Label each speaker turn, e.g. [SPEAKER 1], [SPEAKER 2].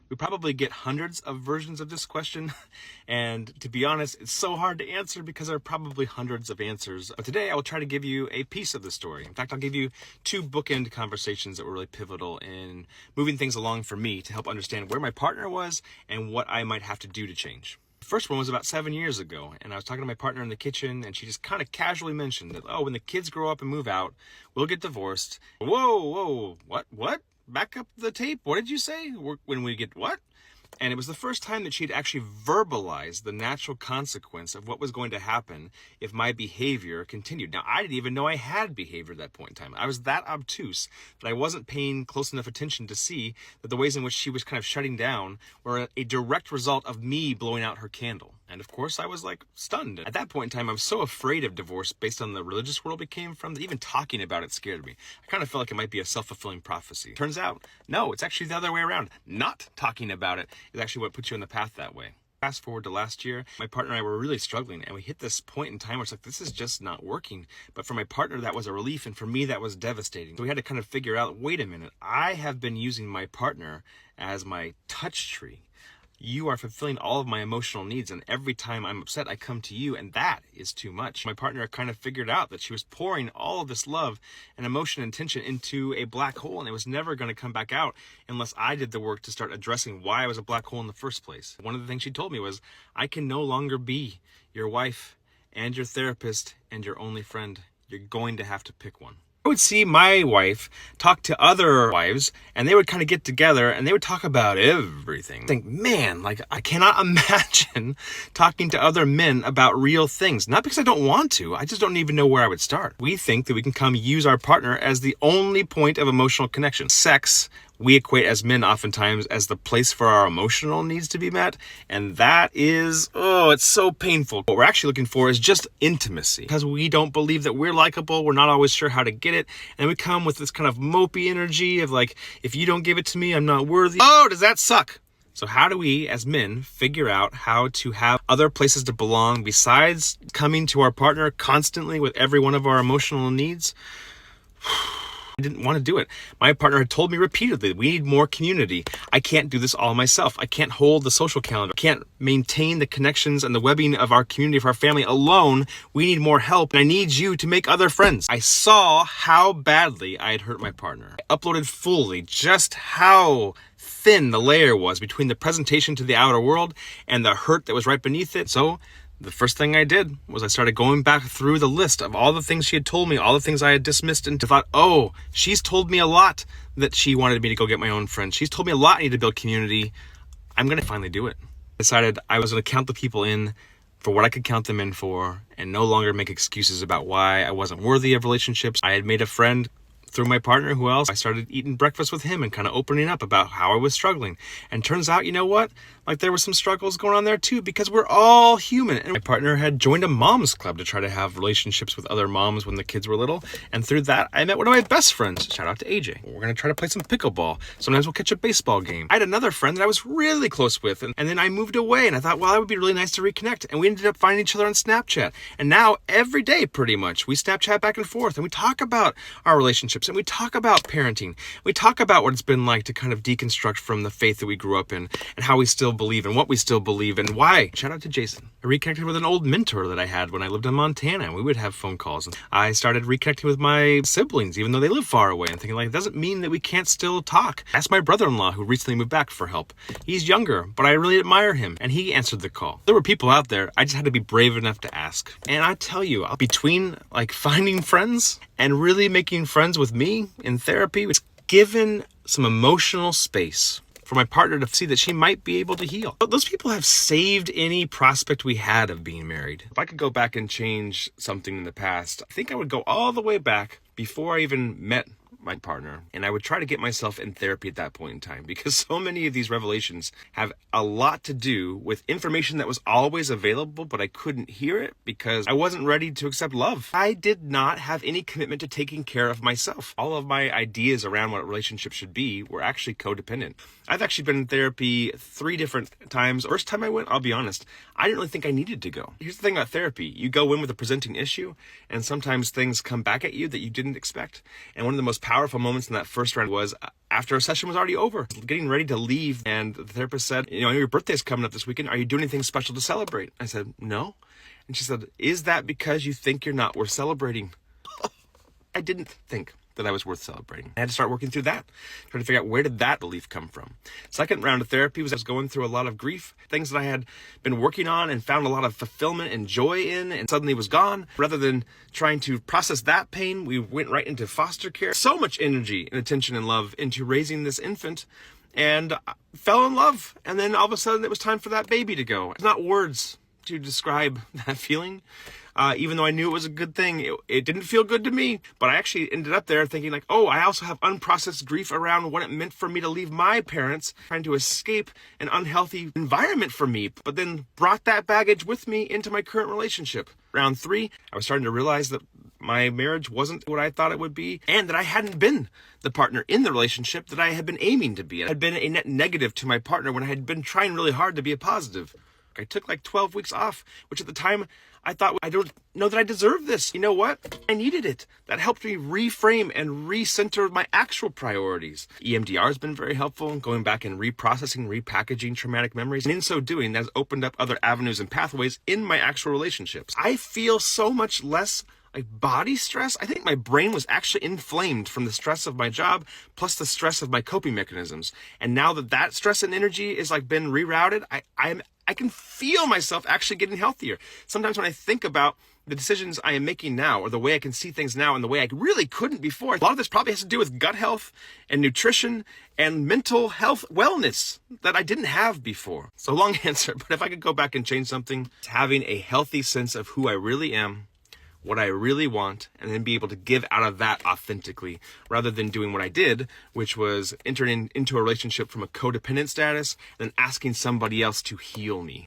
[SPEAKER 1] We probably get hundreds of versions of this question, and to be honest, it's so hard to answer because there are probably hundreds of answers. But today I will try to give you a piece of the story. In fact, I'll give you two bookend conversations that were really pivotal in moving things along for me to help understand where my partner was and what I might have to do to change. The first one was about 7 years ago, and I was talking to my partner in the kitchen, and she just kind of casually mentioned that, oh, when the kids grow up and move out, we'll get divorced. Whoa, what? Back up the tape. What did you say? When we get what? And it was the first time that she'd actually verbalized the natural consequence of what was going to happen if my behavior continued. Now, I didn't even know I had behavior at that point in time. I was that obtuse that I wasn't paying close enough attention to see that the ways in which she was kind of shutting down were a direct result of me blowing out her candle. And of course, I was like stunned. At that point in time, I was so afraid of divorce based on the religious world we came from that even talking about it scared me. I kind of felt like it might be a self-fulfilling prophecy. Turns out, no, it's actually the other way around. Not talking about it is actually what puts you on the path that way. Fast forward to last year, my partner and I were really struggling, and we hit this point in time where it's like, this is just not working. But for my partner, that was a relief, and for me, that was devastating. So we had to kind of figure out, wait a minute, I have been using my partner as my touch tree. You are fulfilling all of my emotional needs, and every time I'm upset, I come to you, and that is too much. My partner kind of figured out that she was pouring all of this love and emotion and tension into a black hole, and it was never going to come back out unless I did the work to start addressing why I was a black hole in the first place. One of the things she told me was, I can no longer be your wife and your therapist and your only friend. You're going to have to pick one. I would see my wife talk to other wives, and they would kind of get together and they would talk about everything. I think, man, like, I cannot imagine talking to other men about real things. Not because I don't want to, I just don't even know where I would start. We think that we can come use our partner as the only point of emotional connection. Sex, we equate as men oftentimes as the place for our emotional needs to be met. And that is, it's so painful. What we're actually looking for is just intimacy. Because we don't believe that we're likable, we're not always sure how to get it. And we come with this kind of mopey energy of like, if you don't give it to me, I'm not worthy. Oh, does that suck? So how do we, as men, figure out how to have other places to belong besides coming to our partner constantly with every one of our emotional needs? I didn't want to do it. My partner had told me repeatedly, we need more community. I can't do this all myself. I can't hold the social calendar. I can't maintain the connections and the webbing of our community, of our family alone. We need more help, and I need you to make other friends. I saw how badly I had hurt my partner. I uploaded fully just how thin the layer was between the presentation to the outer world and the hurt that was right beneath it. So the first thing I did was I started going back through the list of all the things she had told me, all the things I had dismissed, and thought, oh, she's told me a lot that she wanted me to go get my own friends. She's told me a lot I need to build community. I'm going to finally do it. I decided I was going to count the people in for what I could count them in for and no longer make excuses about why I wasn't worthy of relationships. I had made a friend through my partner. Who else? I started eating breakfast with him and kind of opening up about how I was struggling. And turns out, you know what? Like, there were some struggles going on there too, because we're all human. And my partner had joined a mom's club to try to have relationships with other moms when the kids were little. And through that, I met one of my best friends. Shout out to AJ. We're going to try to play some pickleball. Sometimes we'll catch a baseball game. I had another friend that I was really close with. And then I moved away and I thought, well, that would be really nice to reconnect. And we ended up finding each other on Snapchat. And now every day, pretty much, we Snapchat back and forth and we talk about our relationships and we talk about parenting. We talk about what it's been like to kind of deconstruct from the faith that we grew up in and how we still believe and what we still believe and why. Shout out to Jason. I reconnected with an old mentor that I had when I lived in Montana, and we would have phone calls. And I started reconnecting with my siblings, even though they live far away, and thinking, like, it doesn't mean that we can't still talk. I asked my brother-in-law, who recently moved back, for help. He's younger, but I really admire him, and he answered the call. There were people out there, I just had to be brave enough to ask. And I tell you, between like finding friends and really making friends with me in therapy, it's given some emotional space for my partner to see that she might be able to heal. But those people have saved any prospect we had of being married. If I could go back and change something in the past, I think I would go all the way back before I even met my partner, and I would try to get myself in therapy at that point in time, because so many of these revelations have a lot to do with information that was always available, but I couldn't hear it because I wasn't ready to accept love. I did not have any commitment to taking care of myself. All of my ideas around what a relationship should be were actually codependent. I've actually been in therapy 3 different times. First time I went, I'll be honest, I didn't really think I needed to go. Here's the thing about therapy. You go in with a presenting issue, and sometimes things come back at you that you didn't expect. And one of the most most powerful moments in that first round was after a session was already over, getting ready to leave. And the therapist said, your birthday's coming up this weekend. Are you doing anything special to celebrate? I said, no. And she said, is that because you think you're not worth celebrating? I didn't think that I was worth celebrating. I had to start working through that, trying to figure out where did that belief come from. Second round of therapy was I was going through a lot of grief, things that I had been working on and found a lot of fulfillment and joy in, and suddenly was gone. Rather than trying to process that pain, we went right into foster care. So much energy and attention and love into raising this infant, and I fell in love. And then all of a sudden it was time for that baby to go. It's not words to describe that feeling. Even though I knew it was a good thing, it didn't feel good to me. But I actually ended up there thinking like, oh, I also have unprocessed grief around what it meant for me to leave my parents, trying to escape an unhealthy environment for me, but then brought that baggage with me into my current relationship. Round 3, I was starting to realize that my marriage wasn't what I thought it would be, and that I hadn't been the partner in the relationship that I had been aiming to be. I had been a net negative to my partner when I had been trying really hard to be a positive. I took like 12 weeks off, which at the time I thought, I don't know that I deserve this. You know what? I needed it. That helped me reframe and recenter my actual priorities. EMDR has been very helpful in going back and reprocessing, repackaging traumatic memories. And in so doing, that has opened up other avenues and pathways in my actual relationships. I feel so much less like body stress. I think my brain was actually inflamed from the stress of my job, plus the stress of my coping mechanisms. And now that stress and energy is like been rerouted, I can feel myself actually getting healthier. Sometimes when I think about the decisions I am making now, or the way I can see things now and the way I really couldn't before, a lot of this probably has to do with gut health and nutrition and mental health wellness that I didn't have before. So long answer, but if I could go back and change something, it's having a healthy sense of who I really am, what I really want, and then be able to give out of that authentically, rather than doing what I did, which was entering into a relationship from a codependent status and then asking somebody else to heal me.